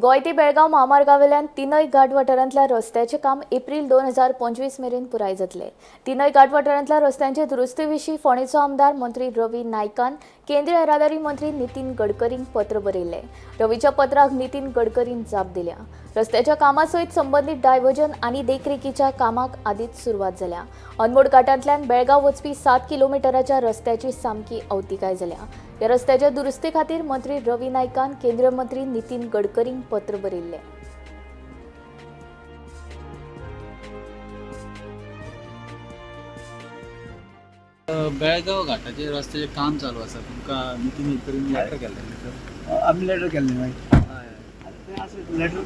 गोय ते बेळगाव महामार्गावेल्यान तिनय घाट वाठारांतल्या रस्त्याचे काम एप्रिल 2025 मेरेन पुराय जातले। तिनय घाट वाठारांतल्या रस्त्यांचे दुरुस्ती विशीं फोंडेचो आमदार मंत्री रवी नायकान केंद्रीय येरादारी मंत्री नितीन गडकरींक पत्र बरयले। रवीच्या पत्राक नितीन गडकरीन जाप दिल्या। रस्त्याच्या कामा सयत संबंधित डायव्हर्जन आनी देखरेखीच्या कामाक आदींच सुरवात जाल्या। अनमोड घाटांतल्यान बेळगाव वचपी 7 किलोमिटराच्या रस्त्याची सामकी अवतिकाय जाल्या। या रस्त्याच्या दुरुस्ती खातीर मंत्री रवी नायकान केंद्रीय मंत्री नितीन गडकरींक पत्र बरयल्ले। बेळगाव घाटाचे रस्त्याचे काम चालू आसा, तुमकां नितीन गडकरीन लेटर केल्लें? आम्ही लेटर केल्लें मागीर असं लेटर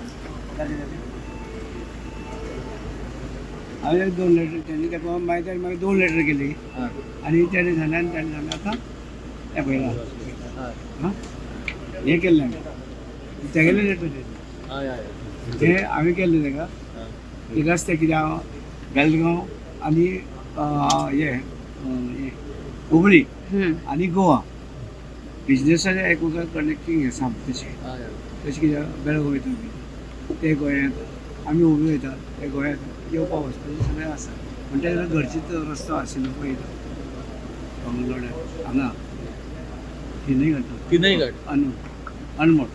हांवें 2 लेटर केली तेका मागीर 2 लेटर केली आनी तेणे सांगलें आतां हें पळयलां हां हें केल्लें हांवें तेगेलें लेटर केलें तें हांवें केल्लें तेका की रस्ते कितें हांव बेळगांव आनी हुबळी आनी गोवा बिजनेसाच्या एकमेकांक कनेक्टींग हें सामकें तशें कितें बेळगांव वयता ते गोंयांत आमी हुबळी वयता ते गोंयांत येवपाक वचपाचें सगळें आसा पूण ते घरचीच रस्तो आशिल्लो पळयता हांगा तिनय घाट अनमोड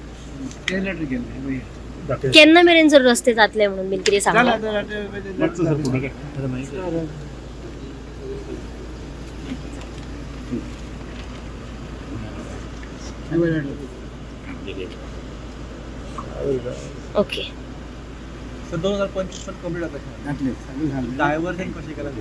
ते लेटर केल्लें पळय केन्ना मेरेन जर रस्ते जातले म्हणून बीन कितें सांगलां? ओके, सो 2025 पण कंप्लीट जाता. घातले सगळें घातलें डायव्हर्जन कशें केलां?